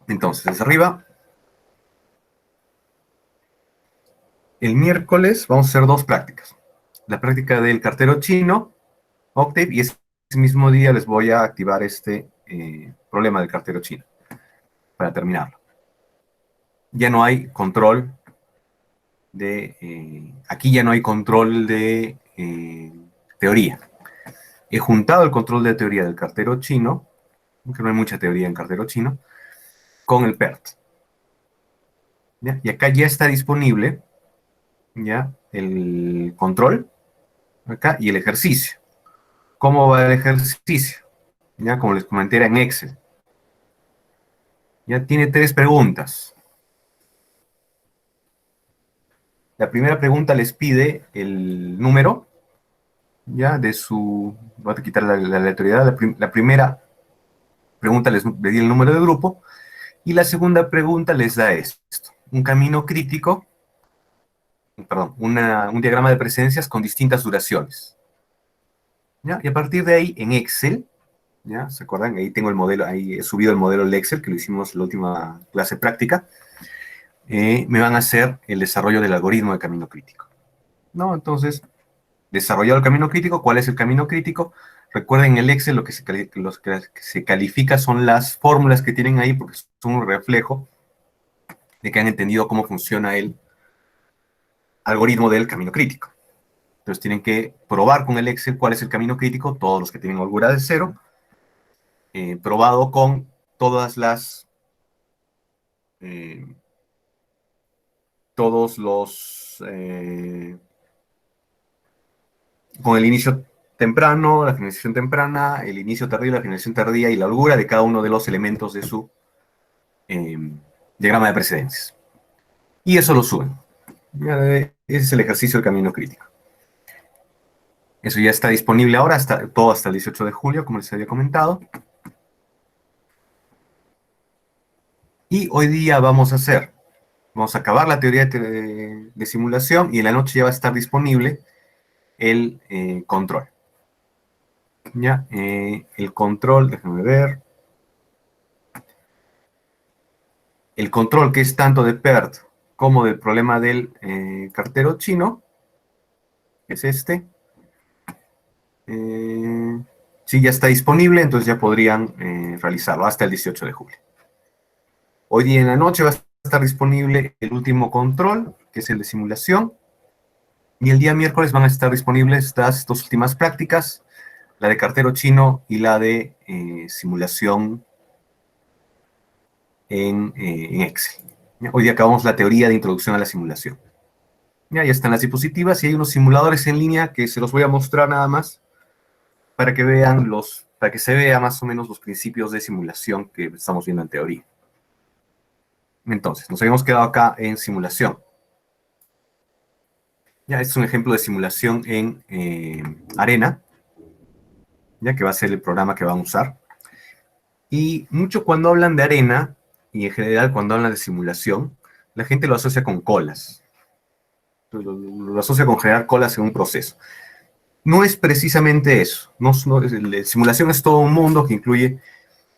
Entonces, desde arriba, el miércoles vamos a hacer dos prácticas. La práctica del cartero chino, Octave, y ese mismo día les voy a activar este problema del cartero chino para terminarlo. Ya no hay control aquí ya no hay control de teoría. He juntado el control de teoría del cartero chino, aunque no hay mucha teoría en cartero chino, con el PERT. ¿Ya? Y acá ya está disponible ya el control acá y el ejercicio. ¿Cómo va el ejercicio? Ya, como les comenté, era en Excel. Ya tiene 3 preguntas. La primera pregunta les pide el número, ya, de su... Voy a quitar la aleatoriedad. La primera pregunta les di el número de grupo, y la segunda pregunta les da esto. Un camino crítico, perdón, un diagrama de precedencias con distintas duraciones. ¿Ya? Y a partir de ahí, en Excel, ¿ya? ¿Se acuerdan? Ahí tengo el modelo, ahí he subido el modelo del Excel, que lo hicimos en la última clase práctica. Me van a hacer el desarrollo del algoritmo de camino crítico. ¿No? Entonces, desarrollado el camino crítico, ¿cuál es el camino crítico? Recuerden, en el Excel lo que se califica son las fórmulas que tienen ahí, porque son un reflejo de que han entendido cómo funciona el algoritmo del camino crítico. Entonces tienen que probar con el Excel cuál es el camino crítico, todos los que tienen holgura de 0, probado con todas las... todos los... con el inicio temprano, la finalización temprana, el inicio tardío, la finalización tardía y la holgura de cada uno de los elementos de su diagrama de precedencias. Y eso lo suben. Ese es el ejercicio del camino crítico. Eso ya está disponible ahora, todo hasta el 18 de julio, como les había comentado. Y hoy día vamos a acabar la teoría de simulación, y en la noche ya va a estar disponible el control. Ya, el control, déjenme ver. El control, que es tanto de PERT como del problema del cartero chino, es este. Sí, ya está disponible, entonces ya podrían realizarlo hasta el 18 de julio. Hoy día en la noche va a estar disponible el último control, que es el de simulación, y el día miércoles van a estar disponibles estas dos últimas prácticas, la de cartero chino y la de simulación en Excel. Hoy día acabamos la teoría de introducción a la simulación. Ya están las diapositivas, y hay unos simuladores en línea que se los voy a mostrar nada más para que vean para que se vea más o menos los principios de simulación que estamos viendo en teoría. Entonces, nos habíamos quedado acá en simulación. Ya, este es un ejemplo de simulación en Arena, ya que va a ser el programa que van a usar. Y mucho cuando hablan de Arena, y en general cuando hablan de simulación, la gente lo asocia con colas. Lo asocia con generar colas en un proceso. No es precisamente eso. La simulación es todo un mundo que incluye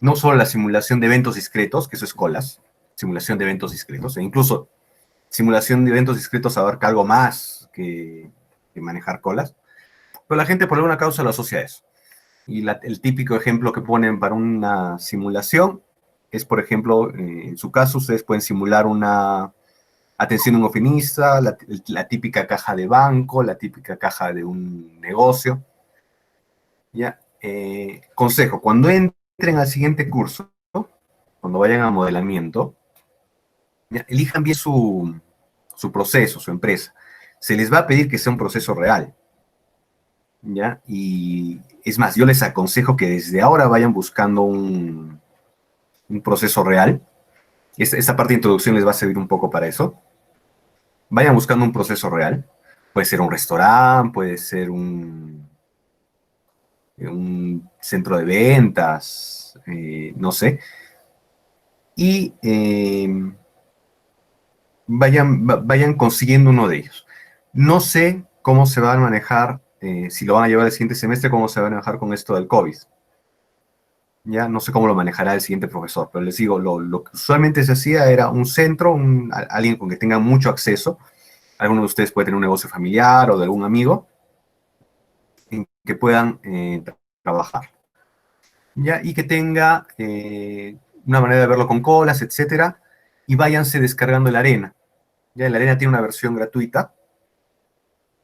no solo la simulación de eventos discretos, que eso es colas, simulación de eventos discretos, e incluso simulación de eventos discretos abarca algo más que manejar colas, pero la gente por alguna causa lo asocia a eso. Y el típico ejemplo que ponen para una simulación es, por ejemplo, en su caso, ustedes pueden simular una atención a un oficinista, la típica caja de banco, la típica caja de un negocio. ¿Ya? Consejo, cuando entren al siguiente curso, cuando vayan a modelamiento, ¿ya? Elijan bien su proceso, su empresa. Se les va a pedir que sea un proceso real. ¿Ya? Y es más, yo les aconsejo que desde ahora vayan buscando un proceso real. Esta parte de introducción les va a servir un poco para eso. Vayan buscando un proceso real. Puede ser un restaurante, puede ser un centro de ventas, no sé. Y vayan consiguiendo uno de ellos. No sé cómo se van a manejar, si lo van a llevar el siguiente semestre, cómo se van a manejar con esto del COVID. Ya no sé cómo lo manejará el siguiente profesor, pero les digo, lo que usualmente se hacía era un centro, alguien con que tenga mucho acceso. Alguno de ustedes puede tener un negocio familiar o de algún amigo en que puedan trabajar. ¿Ya? Y que tenga una manera de verlo con colas, etcétera, y váyanse descargando la arena. Ya la arena tiene una versión gratuita,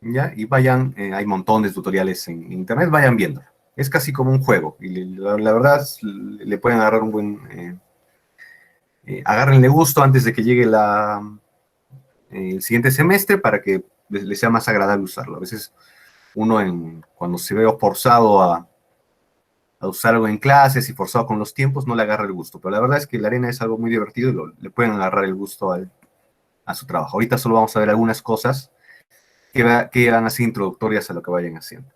¿ya? Y vayan, hay montones de tutoriales en internet, vayan viendo. Es casi como un juego, y la verdad le pueden agarrar un buen... agárrenle gusto antes de que llegue el siguiente semestre para que les sea más agradable usarlo. A veces uno cuando se ve forzado a usar algo en clases y forzado con los tiempos, no le agarra el gusto. Pero la verdad es que la arena es algo muy divertido y le pueden agarrar el gusto a su trabajo. Ahorita solo vamos a ver algunas cosas que van a ser introductorias a lo que vayan haciendo.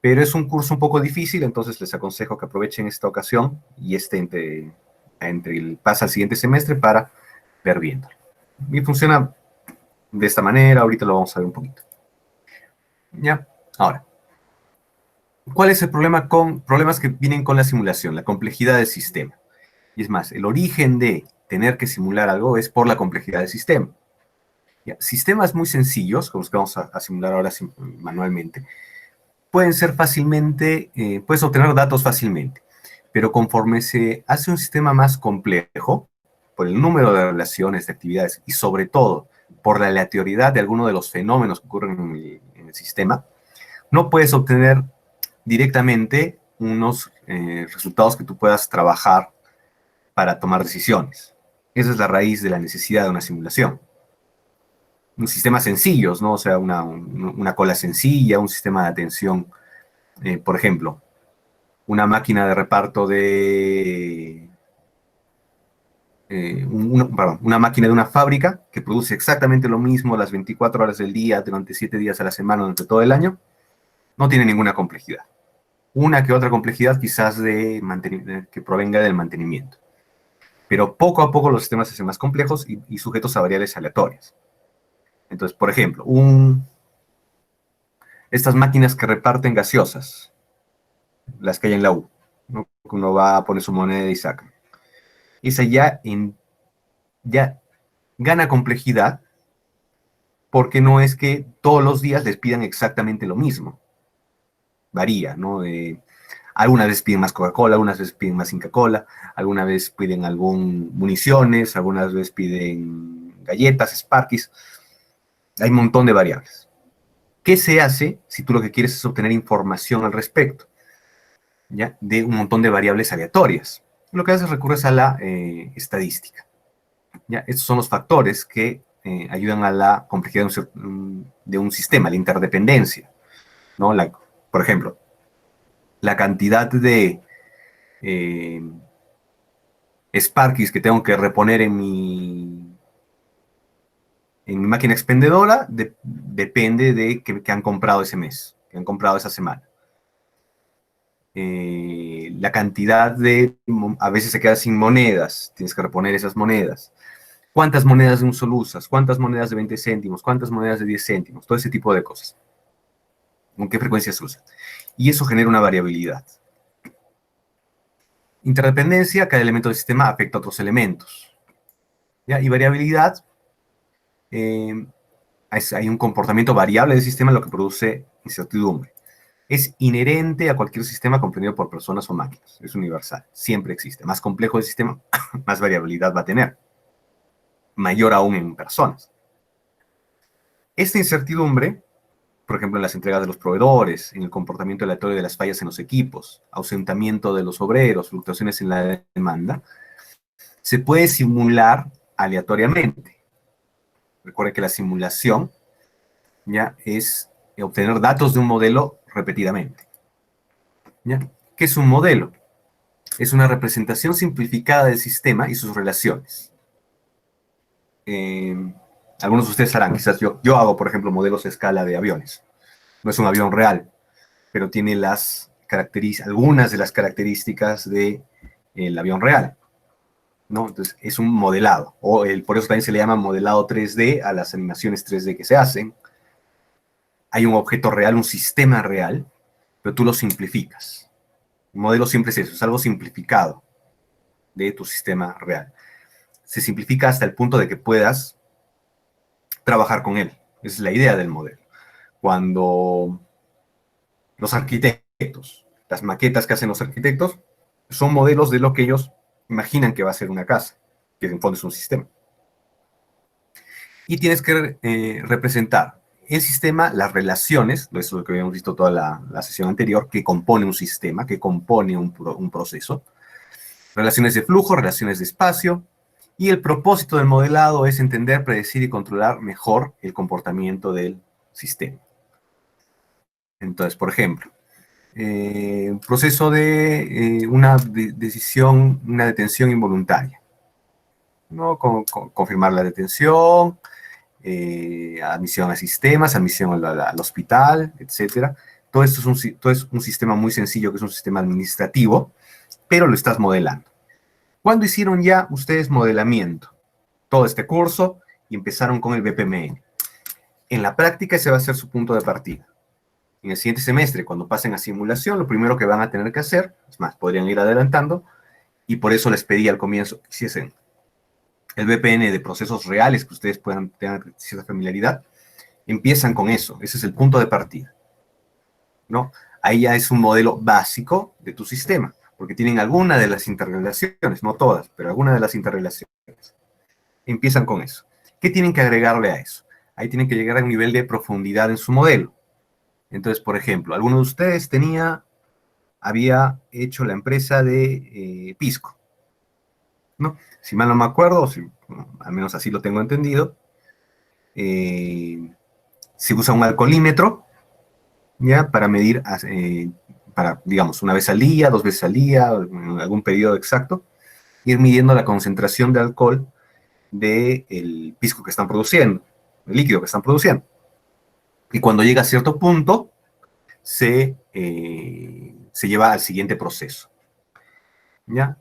Pero es un curso un poco difícil, entonces les aconsejo que aprovechen esta ocasión y pasa al siguiente semestre para ver viéndolo. Y funciona de esta manera, ahorita lo vamos a ver un poquito. ¿Ya? Ahora, ¿cuál es el problema con problemas que vienen con la simulación? La complejidad del sistema. Y es más, el origen de tener que simular algo es por la complejidad del sistema. ¿Ya? Sistemas muy sencillos, como los que vamos a simular ahora manualmente, pueden ser puedes obtener datos fácilmente, pero conforme se hace un sistema más complejo, por el número de relaciones, de actividades y sobre todo por la aleatoriedad de algunos de los fenómenos que ocurren en el sistema, no puedes obtener directamente unos resultados que tú puedas trabajar para tomar decisiones. Esa es la raíz de la necesidad de una simulación. Un sistema sencillos, ¿no? O sea, una cola sencilla, un sistema de atención, por ejemplo, una máquina de reparto perdón, una máquina de una fábrica que produce exactamente lo mismo las 24 horas del día, durante 7 días a la semana, durante todo el año, no tiene ninguna complejidad. Una que otra complejidad quizás que provenga del mantenimiento. Pero poco a poco los sistemas se hacen más complejos y sujetos a variables aleatorias. Entonces, por ejemplo, estas máquinas que reparten gaseosas, las que hay en la U, ¿no? Uno va a poner su moneda y saca. Esa ya gana complejidad porque no es que todos los días les pidan exactamente lo mismo. Varía, ¿no? Algunas veces piden más Coca-Cola, algunas veces piden más Inca-Cola, algunas veces piden municiones, algunas veces piden galletas, Sparkies. Hay un montón de variables. ¿Qué se hace si tú lo que quieres es obtener información al respecto? ¿Ya? De un montón de variables aleatorias. Lo que haces recurres a la estadística. ¿Ya? Estos son los factores que ayudan a la complejidad de un sistema, la interdependencia. ¿No? Por ejemplo, la cantidad de Sparkies que tengo que reponer en mi máquina expendedora depende de que han comprado ese mes, que han comprado esa semana. La cantidad a veces se queda sin monedas, tienes que reponer esas monedas. ¿Cuántas monedas de un sol usas? ¿Cuántas monedas de 20 céntimos? ¿Cuántas monedas de 10 céntimos? Todo ese tipo de cosas. ¿Con qué frecuencia se usa? Y eso genera una variabilidad. Interdependencia, cada elemento del sistema afecta a otros elementos. ¿Ya? Y variabilidad, hay un comportamiento variable del sistema, lo que produce incertidumbre. Es inherente a cualquier sistema comprendido por personas o máquinas. Es universal, siempre existe. Más complejo el sistema, más variabilidad va a tener. Mayor aún en personas. Esta incertidumbre, por ejemplo, en las entregas de los proveedores, en el comportamiento aleatorio de las fallas en los equipos, ausentamiento de los obreros, fluctuaciones en la demanda, se puede simular aleatoriamente. Recuerde que la simulación ya es obtener datos de un modelo repetidamente. ¿Ya? ¿Qué es un modelo? Es una representación simplificada del sistema y sus relaciones. Algunos de ustedes harán, quizás yo hago, por ejemplo, modelos a escala de aviones. No es un avión real, pero tiene algunas de las características del avión real. ¿No? Entonces, es un modelado. Por eso también se le llama modelado 3D a las animaciones 3D que se hacen. Hay un objeto real, un sistema real, pero tú lo simplificas. Un modelo siempre es eso, es algo simplificado de tu sistema real. Se simplifica hasta el punto de que puedas trabajar con él. Esa es la idea del modelo. Cuando los arquitectos, las maquetas que hacen los arquitectos, son modelos de lo que ellos imaginan que va a ser una casa, que en fondo es un sistema. Y tienes que representar el sistema, las relaciones, eso es lo que habíamos visto toda la sesión anterior, que compone un sistema, que compone un proceso, relaciones de flujo, relaciones de espacio, y el propósito del modelado es entender, predecir y controlar mejor el comportamiento del sistema. Entonces, por ejemplo, proceso de una decisión, una detención involuntaria, ¿no? Confirmar la detención, admisión a sistemas, admisión al hospital, etcétera. Todo esto es un sistema muy sencillo, que es un sistema administrativo, pero lo estás modelando. ¿Cuándo hicieron ya ustedes modelamiento? Todo este curso y empezaron con el BPMN. En la práctica ese va a ser su punto de partida. En el siguiente semestre, cuando pasen a simulación, lo primero que van a tener que hacer, es más, podrían ir adelantando, y por eso les pedí al comienzo que hiciesen el VPN de procesos reales, que ustedes puedan tener cierta familiaridad, empiezan con eso, ese es el punto de partida, ¿no? Ahí ya es un modelo básico de tu sistema, porque tienen alguna de las interrelaciones, no todas, pero alguna de las interrelaciones. Empiezan con eso. ¿Qué tienen que agregarle a eso? Ahí tienen que llegar a un nivel de profundidad en su modelo. Entonces, por ejemplo, alguno de ustedes había hecho la empresa de Pisco, ¿no? Si mal no me acuerdo, al menos así lo tengo entendido, se usa un alcoholímetro, ¿ya? Para medir, digamos, una vez al día, 2 veces al día, en algún periodo exacto, ir midiendo la concentración de alcohol del pisco que están produciendo, el líquido que están produciendo. Y cuando llega a cierto punto, se lleva al siguiente proceso, ¿ya?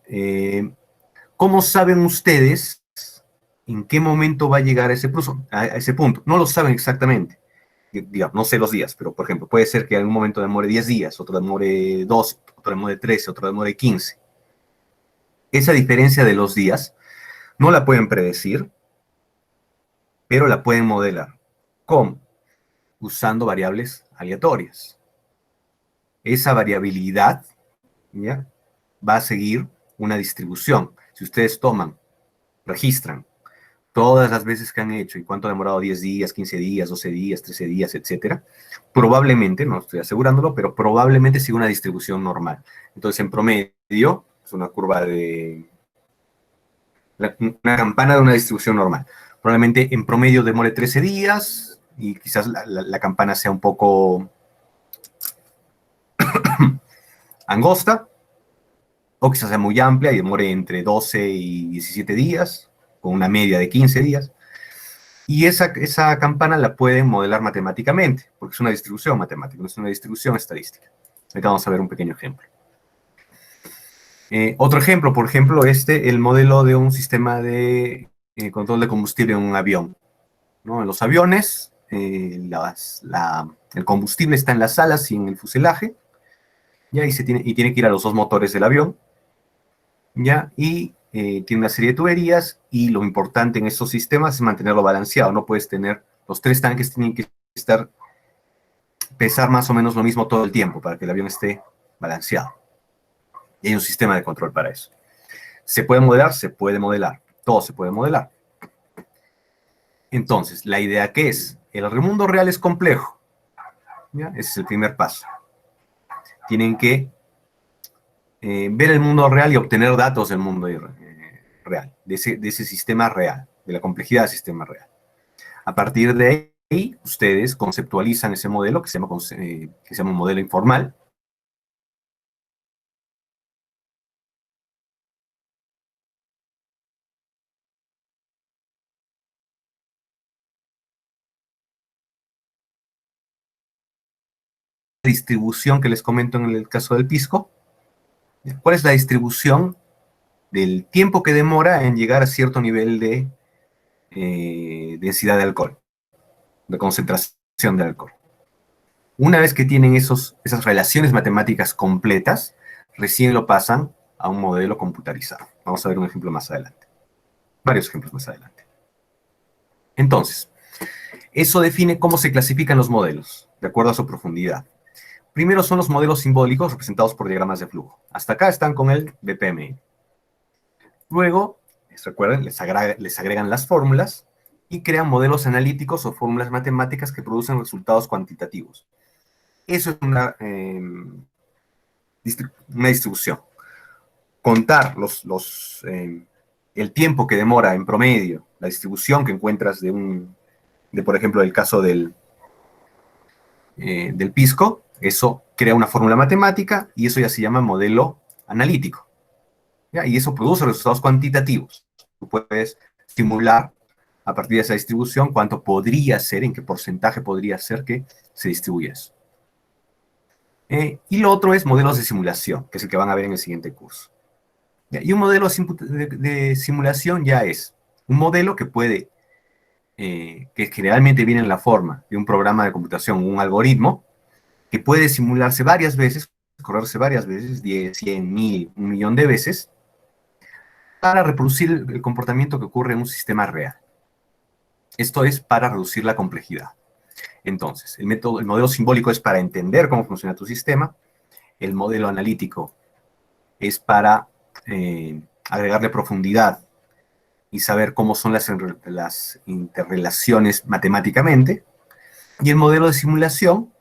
¿Cómo saben ustedes en qué momento va a llegar a ese punto? No lo saben exactamente. Digamos, no sé los días, pero por ejemplo, puede ser que en algún momento demore 10 días, otro demore 12, otro demore 13, otro demore 15. Esa diferencia de los días no la pueden predecir, pero la pueden modelar. ¿Cómo? Usando variables aleatorias. Esa variabilidad, ¿ya?, va a seguir una distribución. Si ustedes registran todas las veces que han hecho y cuánto ha demorado 10 días, 15 días, 12 días, 13 días, etcétera, probablemente, no estoy asegurándolo, pero probablemente siga una distribución normal. Entonces, en promedio, es una curva una campana de una distribución normal. Probablemente en promedio demore 13 días y quizás la campana sea un poco angosta, o quizás sea muy amplia y demore entre 12 y 17 días, con una media de 15 días. Y esa campana la pueden modelar matemáticamente, porque es una distribución matemática, no es una distribución estadística. Ahorita vamos a ver un pequeño ejemplo. Otro ejemplo, por ejemplo, el modelo de un sistema de control de combustible en un avión, ¿no? En los aviones, el combustible está en las alas y en el fuselaje, ¿ya? Y tiene que ir a los dos motores del avión, ¿ya? Y tiene una serie de tuberías, y lo importante en estos sistemas es mantenerlo balanceado. No puedes tener, los 3 tanques tienen que pesar más o menos lo mismo todo el tiempo para que el avión esté balanceado. Y hay un sistema de control para eso. ¿Se puede modelar? Se puede modelar. Todo se puede modelar. Entonces, la idea que es, el mundo real es complejo, ¿ya? Ese es el primer paso. Tienen que ver el mundo real y obtener datos del mundo real, de ese sistema real, de la complejidad del sistema real. A partir de ahí, ustedes conceptualizan ese modelo que se llama un modelo informal. La distribución que les comento en el caso del pisco. ¿Cuál es la distribución del tiempo que demora en llegar a cierto nivel de densidad de alcohol, de concentración de alcohol? Una vez que tienen esas relaciones matemáticas completas, recién lo pasan a un modelo computarizado. Vamos a ver un ejemplo más adelante. Varios ejemplos más adelante. Entonces, eso define cómo se clasifican los modelos, de acuerdo a su profundidad. Primero son los modelos simbólicos representados por diagramas de flujo. Hasta acá están con el BPMN. Luego, recuerden, les agregan las fórmulas y crean modelos analíticos o fórmulas matemáticas que producen resultados cuantitativos. Eso es una distribución. Contar el tiempo que demora en promedio, la distribución que encuentras por ejemplo, el caso del pisco, eso crea una fórmula matemática y eso ya se llama modelo analítico. ¿Ya? Y eso produce resultados cuantitativos. Tú puedes simular a partir de esa distribución cuánto podría ser, en qué porcentaje podría ser que se distribuye eso. Y lo otro es modelos de simulación, que es el que van a ver en el siguiente curso. ¿Ya? Y un modelo de simulación ya es un modelo que puede, que generalmente viene en la forma de un programa de computación, un algoritmo, que puede simularse varias veces, correrse varias veces, 10, 100, 1000, 1.000.000 de veces, para reproducir el comportamiento que ocurre en un sistema real. Esto es para reducir la complejidad. Entonces, el modelo simbólico es para entender cómo funciona tu sistema, el modelo analítico es para agregarle profundidad y saber cómo son las interrelaciones matemáticamente, y el modelo de simulación,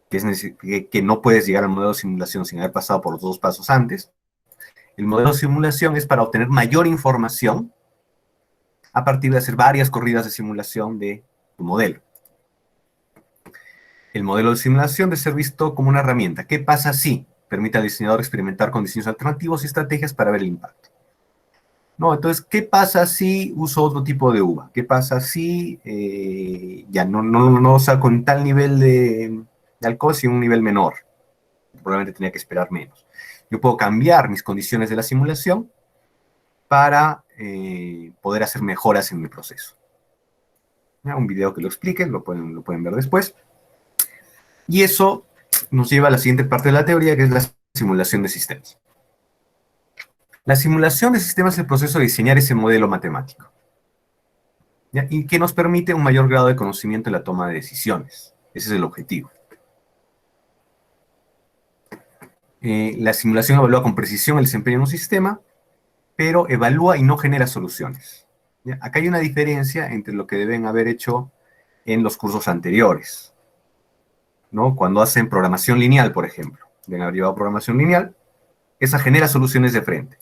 que no puedes llegar al modelo de simulación sin haber pasado por los dos pasos antes. El modelo de simulación es para obtener mayor información a partir de hacer varias corridas de simulación de tu modelo. El modelo de simulación debe ser visto como una herramienta. ¿Qué pasa si permite al diseñador experimentar con diseños alternativos y estrategias para ver el impacto? No, entonces, ¿qué pasa si uso otro tipo de uva? ¿Qué pasa si ya no saco con tal nivel de alcohol, sino un nivel menor? Probablemente tenía que esperar menos. Yo puedo cambiar mis condiciones de la simulación para poder hacer mejoras en mi proceso. ¿Ya? Un video que lo explique, lo pueden ver después. Y eso nos lleva a la siguiente parte de la teoría, que es la simulación de sistemas. La simulación de sistemas es el proceso de diseñar ese modelo matemático, ¿ya? Y que nos permite un mayor grado de conocimiento en la toma de decisiones. Ese es el objetivo. La simulación evalúa con precisión el desempeño de un sistema, pero evalúa y no genera soluciones. ¿Ya? Acá hay una diferencia entre lo que deben haber hecho en los cursos anteriores, ¿no? Cuando hacen programación lineal, por ejemplo, deben haber llevado programación lineal, esa genera soluciones de frente.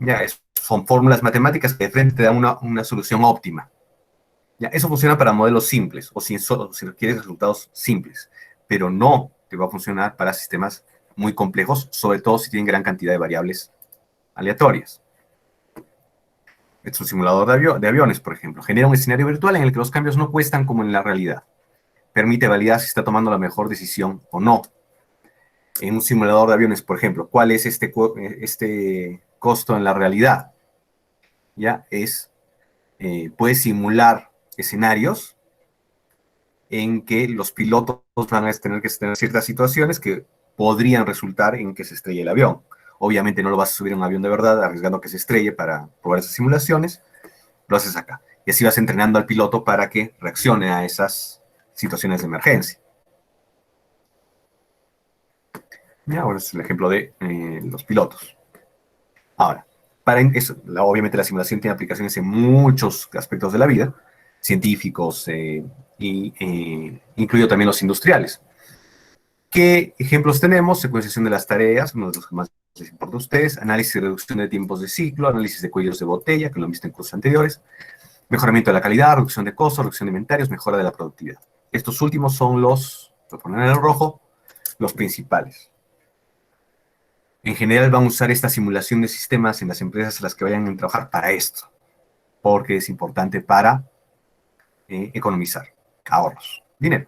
Ya, son fórmulas matemáticas que de frente te dan una solución óptima. Ya, eso funciona para modelos simples, o si quieres resultados simples, pero no te va a funcionar para sistemas muy complejos, sobre todo si tienen gran cantidad de variables aleatorias. Este es un simulador de aviones, por ejemplo. Genera un escenario virtual en el que los cambios no cuestan como en la realidad. Permite validar si está tomando la mejor decisión o no. En un simulador de aviones, por ejemplo, ¿cuál es este costo en la realidad? Ya puede simular escenarios en que los pilotos van a tener que tener ciertas situaciones que podrían resultar en que se estrelle el avión. Obviamente no lo vas a subir a un avión de verdad arriesgando que se estrelle para probar esas simulaciones, lo haces acá. Y así vas entrenando al piloto para que reaccione a esas situaciones de emergencia. Y ahora es el ejemplo de los pilotos. Ahora, para eso, obviamente la simulación tiene aplicaciones en muchos aspectos de la vida, científicos, incluido también los industriales. ¿Qué ejemplos tenemos? Secuenciación de las tareas, uno de los que más les importa a ustedes, análisis y reducción de tiempos de ciclo, análisis de cuellos de botella, que lo han visto en cursos anteriores, mejoramiento de la calidad, reducción de costos, reducción de inventarios, mejora de la productividad. Estos últimos son los, lo ponen en el rojo, los principales. En general van a usar esta simulación de sistemas en las empresas a las que vayan a trabajar para esto, porque es importante para economizar ahorros, dinero.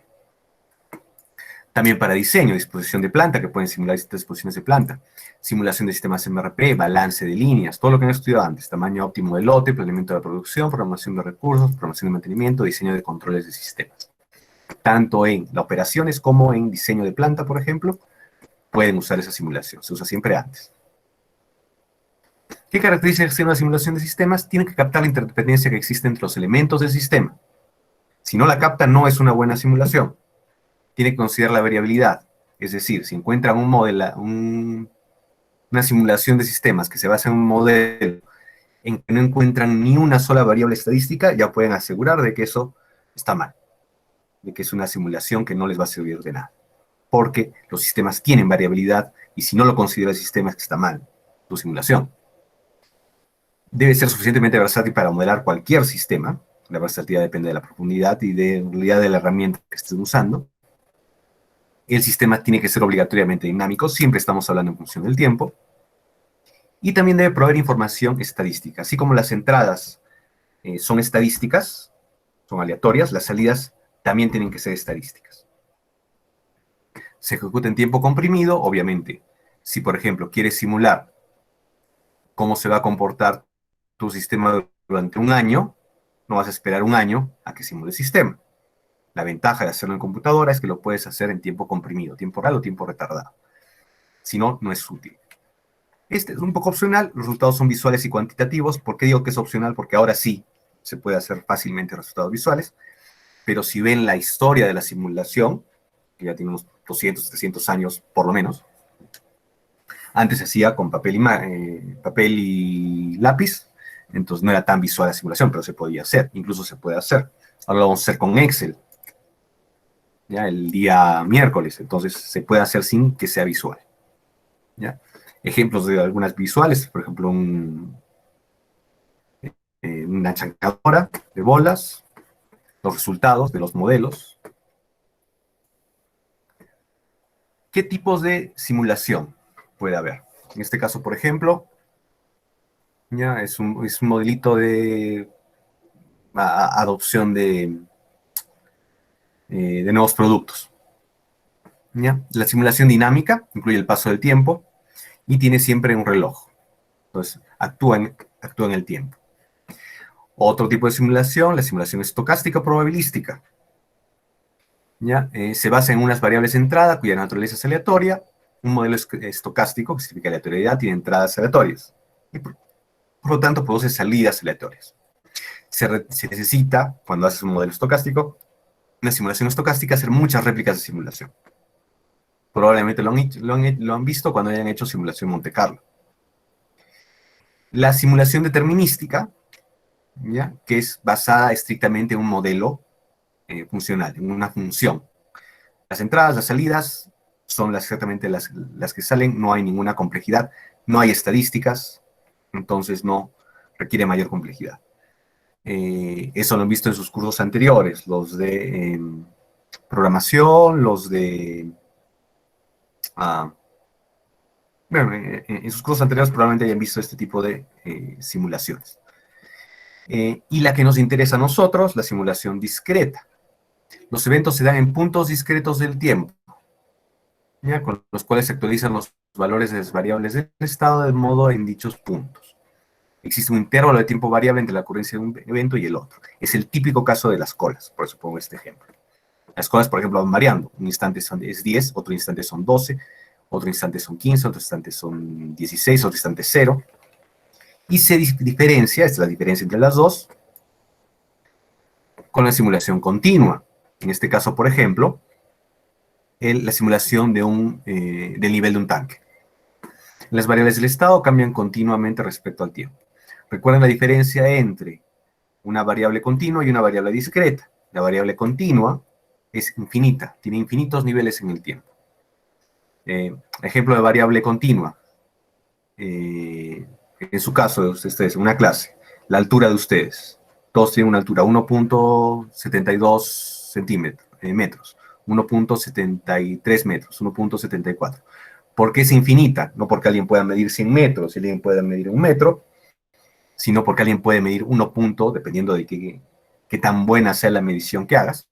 También para diseño, disposición de planta, que pueden simular distintas disposiciones de planta, simulación de sistemas MRP, balance de líneas, todo lo que han estudiado antes, tamaño óptimo del lote, planeamiento de la producción, programación de recursos, programación de mantenimiento, diseño de controles de sistemas. Tanto en las operaciones como en diseño de planta, por ejemplo, pueden usar esa simulación. Se usa siempre antes. ¿Qué caracteriza hacer una simulación de sistemas? Tiene que captar la interdependencia que existe entre los elementos del sistema. Si no la capta, no es una buena simulación. Tiene que considerar la variabilidad. Es decir, si encuentran una simulación de sistemas que se basa en un modelo en que no encuentran ni una sola variable estadística, ya pueden asegurar de que eso está mal, de que es una simulación que no les va a servir de nada. Porque los sistemas tienen variabilidad y si no lo considera el sistema es que está mal tu simulación. Debe ser suficientemente versátil para modelar cualquier sistema. La versatilidad depende de la profundidad y de realidad de la herramienta que estén usando. El sistema tiene que ser obligatoriamente dinámico, siempre estamos hablando en función del tiempo. Y también debe proveer información estadística. Así como las entradas son estadísticas, son aleatorias, las salidas también tienen que ser estadísticas. Se ejecuta en tiempo comprimido, obviamente. Si, por ejemplo, quieres simular cómo se va a comportar tu sistema durante un año, no vas a esperar un año a que simule el sistema. La ventaja de hacerlo en computadora es que lo puedes hacer en tiempo comprimido, tiempo real o tiempo retardado. Si no, no es útil. Este es un poco opcional, los resultados son visuales y cuantitativos. ¿Por qué digo que es opcional? Porque ahora sí se puede hacer fácilmente resultados visuales, pero si ven la historia de la simulación, que ya tiene unos 200, 300 años por lo menos, antes se hacía con papel y lápiz, entonces no era tan visual la simulación, pero se podía hacer, incluso se puede hacer. Ahora lo vamos a hacer con Excel, ¿ya? El día miércoles, entonces se puede hacer sin que sea visual, ¿ya? Ejemplos de algunas visuales, por ejemplo, una chancadora de bolas, los resultados de los modelos. ¿Qué tipos de simulación puede haber? En este caso, por ejemplo, ya es un modelito de adopción de nuevos productos. ¿Ya? La simulación dinámica incluye el paso del tiempo y tiene siempre un reloj. Entonces, actúa en el tiempo. Otro tipo de simulación, la simulación estocástica probabilística. ¿Ya? Se basa en unas variables de entrada cuya naturaleza es aleatoria. Un modelo estocástico, que significa aleatoriedad, tiene entradas aleatorias. Y por lo tanto, produce salidas aleatorias. Se necesita, cuando haces un modelo estocástico, una simulación estocástica, hacer muchas réplicas de simulación. Probablemente lo han visto cuando hayan hecho simulación Monte Carlo. La simulación determinística, ¿ya? Que es basada estrictamente en un modelo funcional, en una función. Las entradas, las salidas son exactamente las que salen, no hay ninguna complejidad, no hay estadísticas, entonces no requiere mayor complejidad. Eso lo han visto en sus cursos anteriores, los de programación, los de... bueno, en sus cursos anteriores probablemente hayan visto este tipo de simulaciones. Y la que nos interesa a nosotros, la simulación discreta. Los eventos se dan en puntos discretos del tiempo, ¿ya? Con los cuales se actualizan los valores de las variables del estado de modo en dichos puntos. Existe un intervalo de tiempo variable entre la ocurrencia de un evento y el otro. Es el típico caso de las colas, por eso pongo este ejemplo. Las colas, por ejemplo, van variando. Un instante es 10, otro instante son 12, otro instante son 15, otro instante son 16, otro instante 0. Y se diferencia, esta es la diferencia entre las dos, con la simulación continua. En este caso, por ejemplo, la simulación del nivel de un tanque. Las variables del estado cambian continuamente respecto al tiempo. Recuerden la diferencia entre una variable continua y una variable discreta. La variable continua es infinita, tiene infinitos niveles en el tiempo. Ejemplo de variable continua. En su caso, ustedes, una clase, la altura de ustedes. Todos tienen una altura 1.72 metros, 1.73 metros, 1.74. ¿Por qué es infinita? No porque alguien pueda medir 100 metros, si alguien puede medir 1 metro, sino porque alguien puede medir 1 punto, dependiendo de qué tan buena sea la medición que hagas.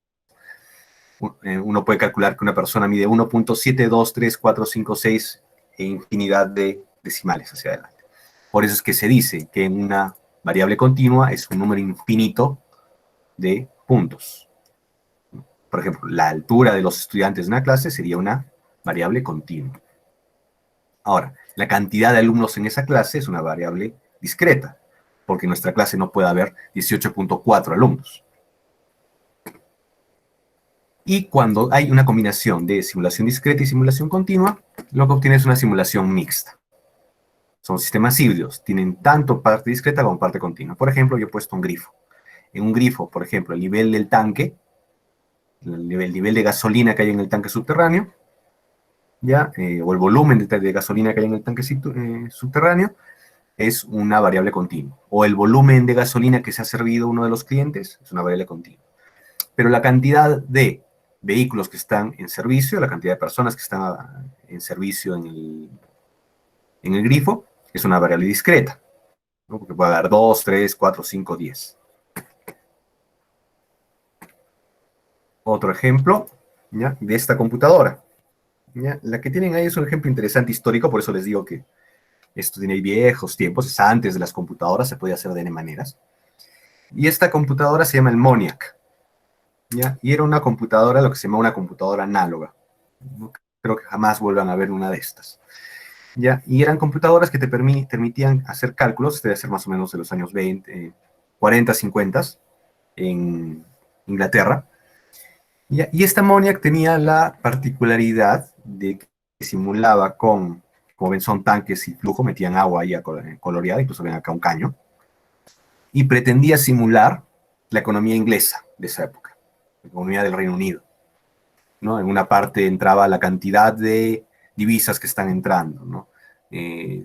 Uno puede calcular que una persona mide 1.7234566 e infinidad de decimales hacia adelante. Por eso es que se dice que una variable continua es un número infinito de puntos. Por ejemplo, la altura de los estudiantes de una clase sería una variable continua. Ahora, la cantidad de alumnos en esa clase es una variable discreta, porque en nuestra clase no puede haber 18.4 alumnos. Y cuando hay una combinación de simulación discreta y simulación continua, lo que obtienes es una simulación mixta. Son sistemas híbridos, tienen tanto parte discreta como parte continua. Por ejemplo, yo he puesto un grifo. En un grifo, por ejemplo, el nivel del tanque, el nivel de gasolina que hay en el tanque subterráneo, ¿ya? O el volumen de gasolina que hay en el tanque subterráneo, es una variable continua. O el volumen de gasolina que se ha servido uno de los clientes es una variable continua. Pero la cantidad de vehículos que están en servicio, la cantidad de personas que están en servicio en el grifo, es una variable discreta, ¿no? Porque puede dar 2, 3, 4, 5, 10. Otro ejemplo, ¿ya? De esta computadora. ¿Ya? La que tienen ahí es un ejemplo interesante histórico, por eso les digo que esto tiene viejos tiempos, es antes de las computadoras, se podía hacer de N maneras. Y esta computadora se llama el MONIAC, ¿ya? Y era una computadora, lo que se llama una computadora análoga. No creo que jamás vuelvan a ver una de estas. ¿Ya? Y eran computadoras que te permitían hacer cálculos, debe ser más o menos de los años 20, 40, 50, en Inglaterra. ¿Ya? Y esta MONIAC tenía la particularidad de que simulaba con, como ven, son tanques y flujo, metían agua ahí coloreada, incluso ven acá un caño, y pretendía simular la economía inglesa de esa época, la economía del Reino Unido, ¿no? En una parte entraba la cantidad de divisas que están entrando, ¿no?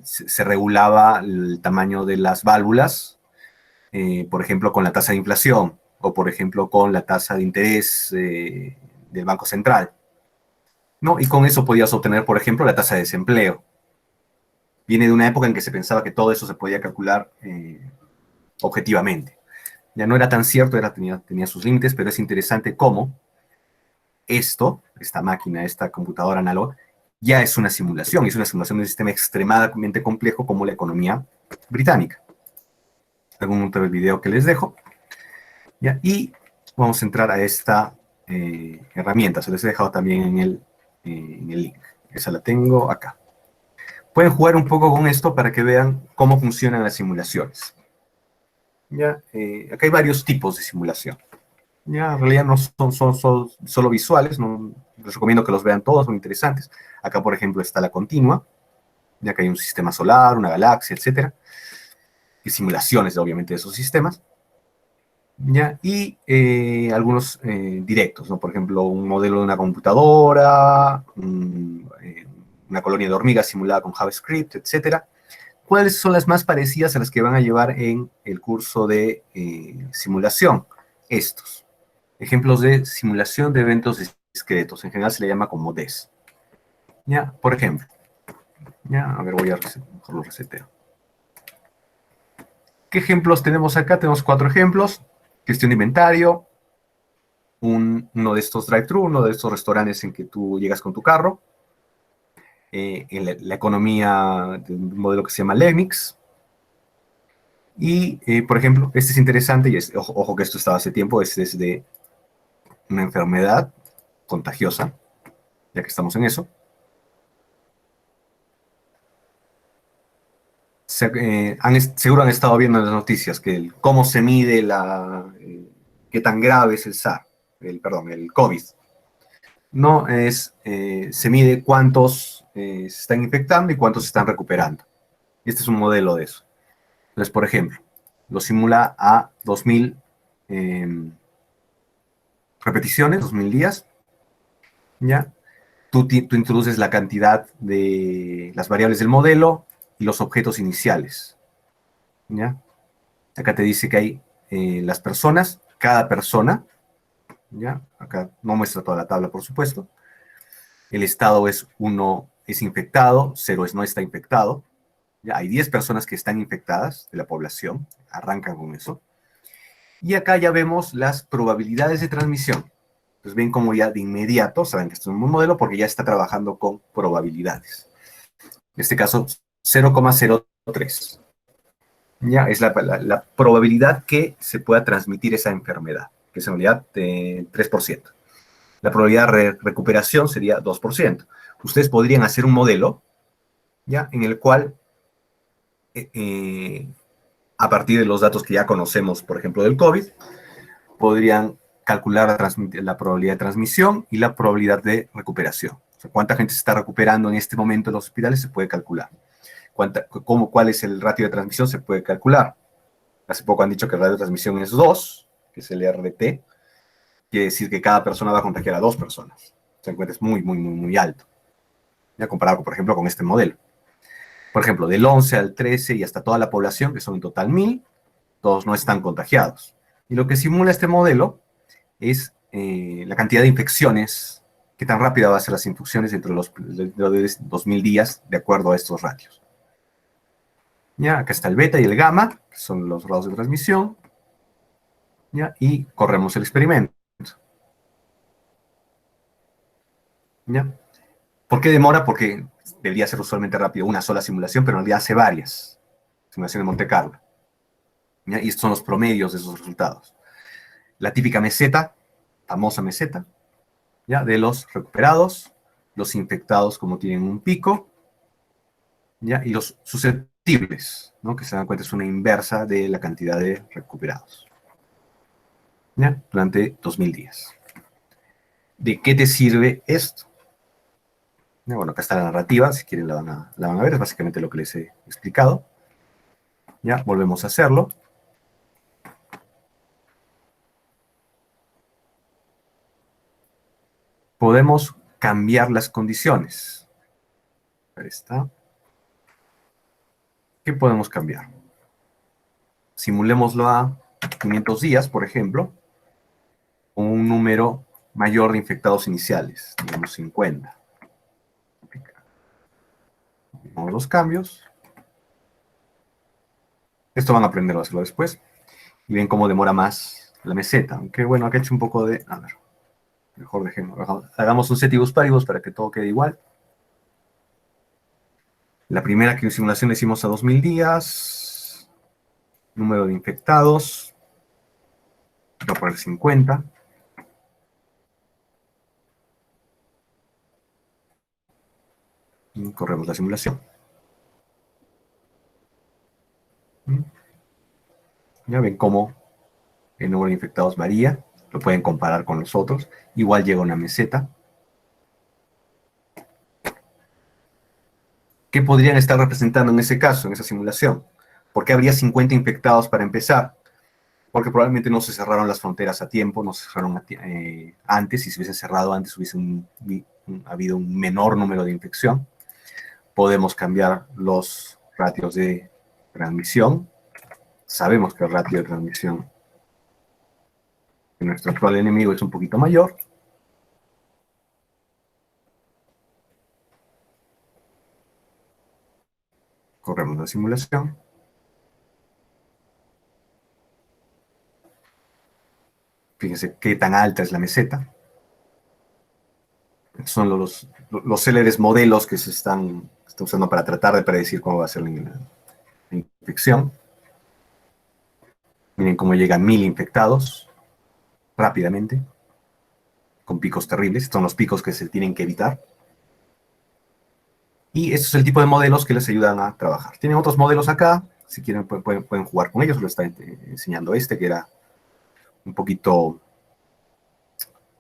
Se regulaba el tamaño de las válvulas, por ejemplo, con la tasa de inflación, o por ejemplo, con la tasa de interés del Banco Central, ¿no? Y con eso podías obtener, por ejemplo, la tasa de desempleo. Viene de una época en que se pensaba que todo eso se podía calcular objetivamente. Ya no era tan cierto, tenía sus límites, pero es interesante cómo esta máquina, esta computadora análoga, ya es una simulación de un sistema extremadamente complejo como la economía británica. Algún otro video que les dejo. ¿Ya? Y vamos a entrar a esta herramienta. Se les he dejado también en el link. Esa la tengo acá. Pueden jugar un poco con esto para que vean cómo funcionan las simulaciones. ¿Ya? Acá hay varios tipos de simulación. Ya, en realidad no son solo visuales, no, les recomiendo que los vean todos, son interesantes. Acá, por ejemplo, está la continua, ya que hay un sistema solar, una galaxia, etcétera, y simulaciones, obviamente, de esos sistemas. ¿Ya? Y algunos directos, ¿no? Por ejemplo, un modelo de una computadora, una colonia de hormigas simulada con JavaScript, etcétera. ¿Cuáles son las más parecidas a las que van a llevar en el curso de simulación? Estos. Ejemplos de simulación de eventos discretos. En general se le llama como DES. ¿Ya? Por ejemplo. ¿Ya? A ver, mejor lo reseteo. ¿Qué ejemplos tenemos acá? Tenemos 4 ejemplos. Gestión de inventario. Uno de estos drive-thru, uno de estos restaurantes en que tú llegas con tu carro. En la economía de un modelo que se llama Lemix. Y, por ejemplo, este es interesante, y ojo que esto estaba hace tiempo, es de una enfermedad contagiosa, ya que estamos en eso. Seguro han estado viendo en las noticias que cómo se mide qué tan grave es el SARS, el COVID. No es, se mide cuántos se están infectando y cuántos se están recuperando. Este es un modelo de eso. Entonces, por ejemplo, lo simula a 2000 repeticiones, 2000 días, ¿ya? Tú introduces la cantidad de las variables del modelo y los objetos iniciales, ¿ya? Acá te dice que hay las personas, cada persona, ¿ya? Acá no muestra toda la tabla, por supuesto. El estado es 1 es infectado, 0 es no está infectado. Ya hay 10 personas que están infectadas de la población, arrancan con eso. Y acá ya vemos las probabilidades de transmisión. Entonces ven como ya de inmediato, saben que esto es un modelo porque ya está trabajando con probabilidades. En este caso, 0,03. Ya es la probabilidad que se pueda transmitir esa enfermedad, que es en realidad de 3%. La probabilidad de recuperación sería 2%. Ustedes podrían hacer un modelo ¿ya? En el cual, a partir de los datos que ya conocemos, por ejemplo, del COVID, podrían calcular la probabilidad de transmisión y la probabilidad de recuperación. O sea, cuánta gente se está recuperando en este momento en los hospitales se puede calcular. ¿Cuál es el ratio de transmisión? Se puede calcular. Hace poco han dicho que el ratio de transmisión es 2, que es el RT, quiere decir que cada persona va a contagiar a 2 personas. Se encuentra es muy, muy, muy, muy alto. Ya comparado, por ejemplo, con este modelo. Por ejemplo, del 11 al 13 y hasta toda la población, que son en total 1000, todos no están contagiados. Y lo que simula este modelo es la cantidad de infecciones, qué tan rápida va a ser las infecciones entre los 2000 días, de acuerdo a estos ratios. Ya, acá está el beta y el gamma, que son los grados de transmisión. ¿Ya? Y corremos el experimento. ¿Ya? ¿Por qué demora? Porque debería ser usualmente rápido una sola simulación, pero en realidad hace varias. Simulación de Monte Carlo. ¿Ya? Y estos son los promedios de esos resultados. La típica meseta, famosa meseta, ¿ya? De los recuperados, los infectados como tienen un pico, ¿ya? Y los susceptibles, ¿no? Que se dan cuenta es una inversa de la cantidad de recuperados, ¿ya? Durante 2000 días. ¿De qué te sirve esto? Bueno, acá está la narrativa, si quieren la van a ver, es básicamente lo que les he explicado. Ya, volvemos a hacerlo. Podemos cambiar las condiciones. Ahí está. ¿Qué podemos cambiar? Simulémoslo a 500 días, por ejemplo, con un número mayor de infectados iniciales, digamos 50. Vamos los cambios. Esto van a aprender a hacerlo después. Y ven cómo demora más la meseta. Aunque bueno, acá he hecho un poco de... A ver, mejor dejemos. Hagamos un setibus paribus para que todo quede igual. La primera simulación la hicimos a 2000 días. Número de infectados. Voy a poner 50. Y corremos la simulación. Ya ven cómo el número de infectados varía. Lo pueden comparar con los otros. Igual llega una meseta. ¿Qué podrían estar representando en ese caso, en esa simulación? ¿Por qué habría 50 infectados para empezar? Porque probablemente no se cerraron las fronteras a tiempo, no se cerraron antes. Si se hubiesen cerrado antes, hubiese habido un menor número de infección. Podemos cambiar los ratios de transmisión. Sabemos que el ratio de transmisión de nuestro actual enemigo es un poquito mayor. Corremos la simulación. Fíjense qué tan alta es la meseta. Son los célebres modelos que se están usando para tratar de predecir cómo va a ser la infección. Miren cómo llegan 1000 infectados rápidamente, con picos terribles. Estos son los picos que se tienen que evitar. Y este es el tipo de modelos que les ayudan a trabajar. Tienen otros modelos acá, si quieren pueden jugar con ellos. Lo está enseñando este, que era un poquito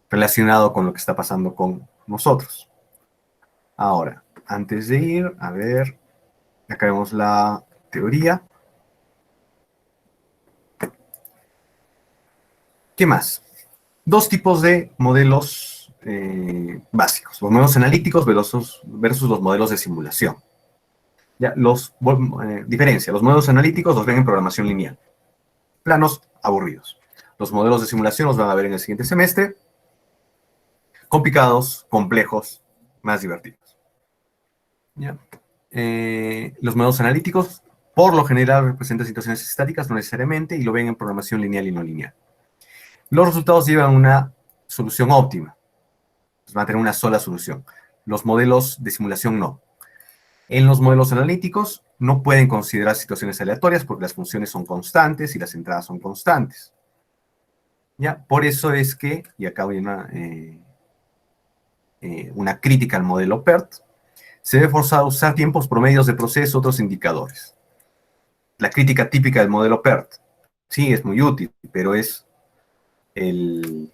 relacionado con lo que está pasando con nosotros. Ahora, antes de ir, a ver, acá vemos la teoría. ¿Qué más? Dos tipos de modelos básicos, los modelos analíticos versus los modelos de simulación. Ya, diferencia, los modelos analíticos los ven en programación lineal, planos aburridos. Los modelos de simulación los van a ver en el siguiente semestre, complicados, complejos, más divertidos. ¿Ya? Los modelos analíticos, por lo general, representan situaciones estáticas, no necesariamente, y lo ven en programación lineal y no lineal. Los resultados llevan a una solución óptima. Van a tener una sola solución. Los modelos de simulación no. En los modelos analíticos no pueden considerar situaciones aleatorias porque las funciones son constantes y las entradas son constantes. ¿Ya? Por eso es que, y acá hay una crítica al modelo PERT, se ve forzado a usar tiempos promedios de proceso, otros indicadores. La crítica típica del modelo PERT. Sí, es muy útil, pero es el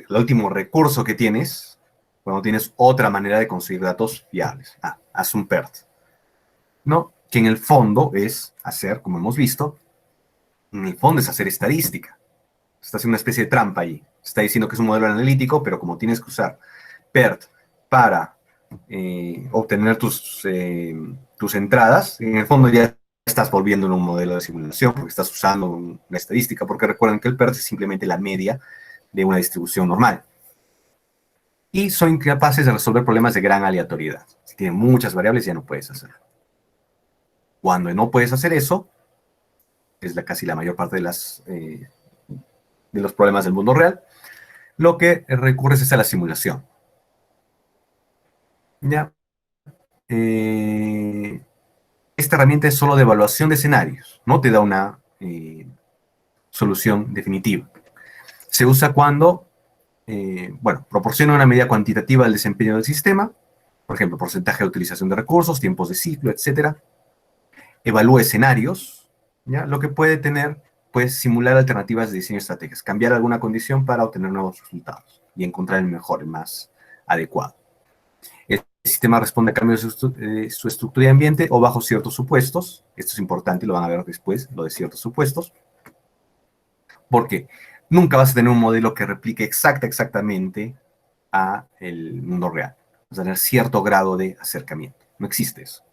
último recurso que tienes cuando tienes otra manera de conseguir datos fiables. Haz un PERT. ¿No? Que en el fondo es hacer, como hemos visto, en el fondo es hacer estadística. Está haciendo una especie de trampa ahí. Está diciendo que es un modelo analítico, pero como tienes que usar PERT para obtener tus entradas, en el fondo ya estás volviéndolo un modelo de simulación, porque estás usando una estadística, porque recuerden que el PERT es simplemente la media de una distribución normal. Y son incapaces de resolver problemas de gran aleatoriedad. Si tienen muchas variables, ya no puedes hacerlo. Cuando no puedes hacer eso, es casi la mayor parte de los problemas del mundo real, lo que recurres es a la simulación. ¿Ya? Esta herramienta es solo de evaluación de escenarios, no te da una solución definitiva. Se usa cuando, proporciona una medida cuantitativa del desempeño del sistema, por ejemplo, porcentaje de utilización de recursos, tiempos de ciclo, etc. Evalúa escenarios, ¿ya? Lo que puede tener, pues, simular alternativas de diseño de estrategias, cambiar alguna condición para obtener nuevos resultados y encontrar el mejor, el más adecuado. El sistema responde a cambios de su estructura y ambiente o bajo ciertos supuestos. Esto es importante, lo van a ver después, lo de ciertos supuestos. Porque nunca vas a tener un modelo que replique exactamente a el mundo real. Vas a tener cierto grado de acercamiento. No existe eso.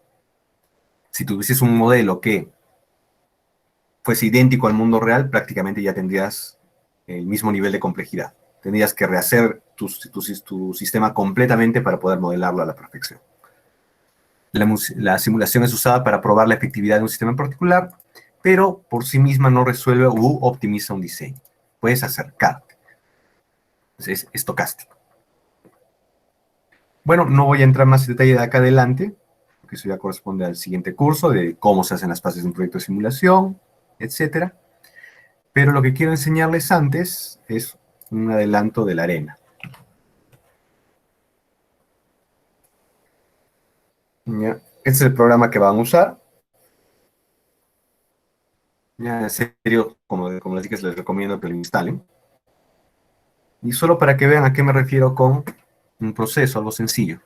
Si tuvieses un modelo que fuese idéntico al mundo real, prácticamente ya tendrías el mismo nivel de complejidad. Tendrías que rehacer tu sistema completamente para poder modelarlo a la perfección. La simulación es usada para probar la efectividad de un sistema en particular, pero por sí misma no resuelve u optimiza un diseño. Puedes acercarte. Es estocástico. Bueno, no voy a entrar más en detalle de acá adelante, porque eso ya corresponde al siguiente curso de cómo se hacen las fases de un proyecto de simulación, etc. Pero lo que quiero enseñarles antes es un adelanto de la arena. ¿Ya? Este es el programa que van a usar. Ya, en serio, como les dije, les recomiendo que lo instalen. Y solo para que vean a qué me refiero con un proceso, algo sencillo.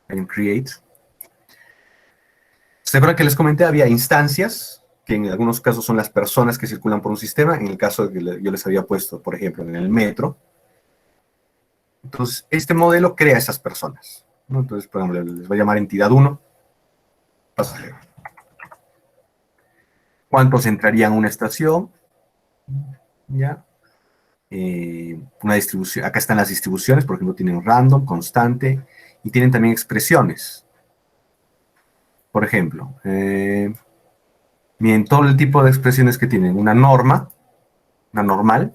En Create. ¿Se acuerdan que les comenté? Había instancias, que en algunos casos son las personas que circulan por un sistema. En el caso de que yo les había puesto, por ejemplo, en el metro. Entonces, este modelo crea esas personas, ¿no? Entonces, por ejemplo, les voy a llamar entidad 1, pasajero. ¿Cuántos entrarían a una estación? ¿Ya? Una distribución. Acá están las distribuciones, por ejemplo, tienen random, constante, y tienen también expresiones. Por ejemplo, miren todo el tipo de expresiones que tienen. Una norma, una normal.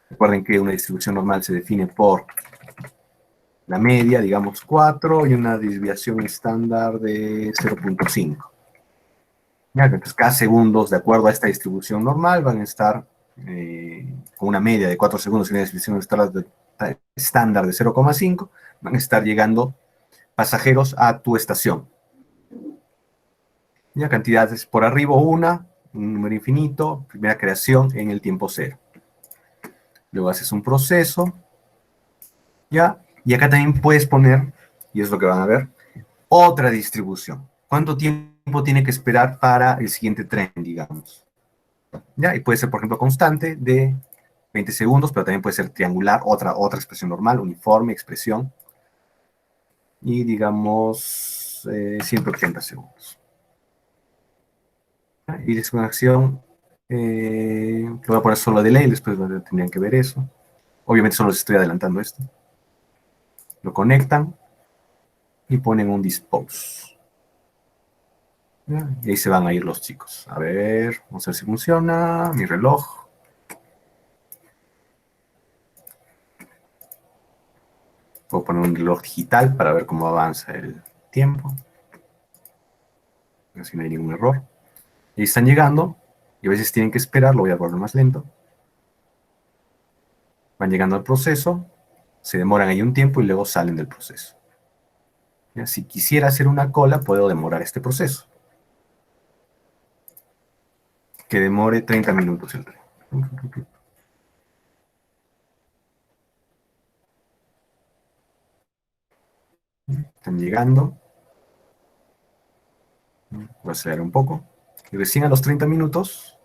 Recuerden que una distribución normal se define por la media, digamos 4, y una desviación estándar de 0.5. Entonces, cada segundos, de acuerdo a esta distribución normal, van a estar con una media de 4 segundos y una distribución estándar de 0,5, van a estar llegando pasajeros a tu estación. Ya, cantidades por arriba, un número infinito, primera creación en el tiempo cero. Luego haces un proceso, ¿ya? Y acá también puedes poner, y es lo que van a ver, otra distribución. ¿Cuánto tiempo tiene que esperar para el siguiente tren, digamos? ¿Ya? Y puede ser, por ejemplo, constante de 20 segundos, pero también puede ser triangular, otra expresión normal, uniforme, expresión. Y digamos 180 segundos. ¿Ya? Y es una acción que voy a poner solo delay, después tendrían que ver eso. Obviamente solo les estoy adelantando esto. Lo conectan y ponen un dispose. ¿Ya? Y ahí se van a ir los chicos. A ver, vamos a ver si funciona. Mi reloj. Puedo poner un reloj digital para ver cómo avanza el tiempo. Así no hay ningún error. Y están llegando. Y a veces tienen que esperar. Lo voy a poner más lento. Van llegando al proceso. Se demoran ahí un tiempo y luego salen del proceso. ¿Ya? Si quisiera hacer una cola, puedo demorar este proceso. Que demore 30 minutos el tren. Están llegando. Voy a acelerar un poco. Y recién a los 30 minutos,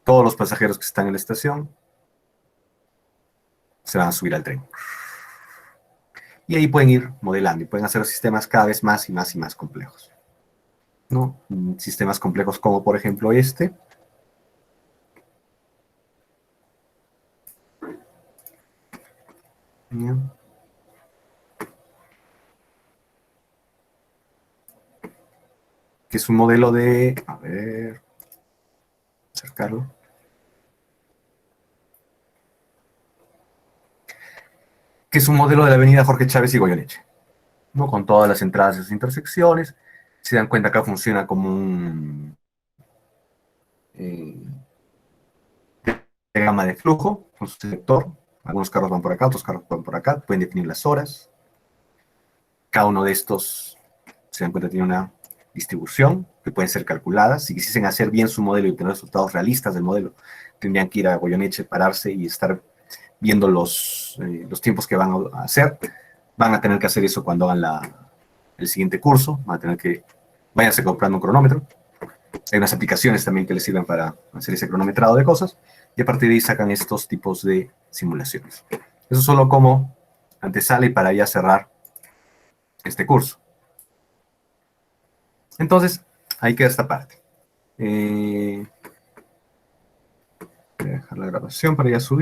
todos los pasajeros que están en la estación se van a subir al tren. Y ahí pueden ir modelando y pueden hacer sistemas cada vez más y más y más complejos, ¿no? Sistemas complejos como, por ejemplo, este. ¿Ya? Que es un modelo de... A ver... Acercarlo. Que es un modelo de la avenida Jorge Chávez y Goyeneche, ¿no? Con todas las entradas y sus intersecciones. Se dan cuenta, acá funciona como un diagrama de flujo con su sector. Algunos carros van por acá, otros carros van por acá. Pueden definir las horas. Cada uno de estos, se dan cuenta, tiene una distribución que pueden ser calculadas. Si quisiesen hacer bien su modelo y tener resultados realistas del modelo, tendrían que ir a Goyeneche, pararse y estar viendo los tiempos que van a hacer. Van a tener que hacer eso cuando hagan el siguiente curso. Van a tener que, váyanse comprando un cronómetro. Hay unas aplicaciones también que les sirven para hacer ese cronometrado de cosas. Y a partir de ahí sacan estos tipos de simulaciones. Eso solo como antesala y para ya cerrar este curso. Entonces, ahí queda esta parte. Voy a dejar la grabación para ya subir.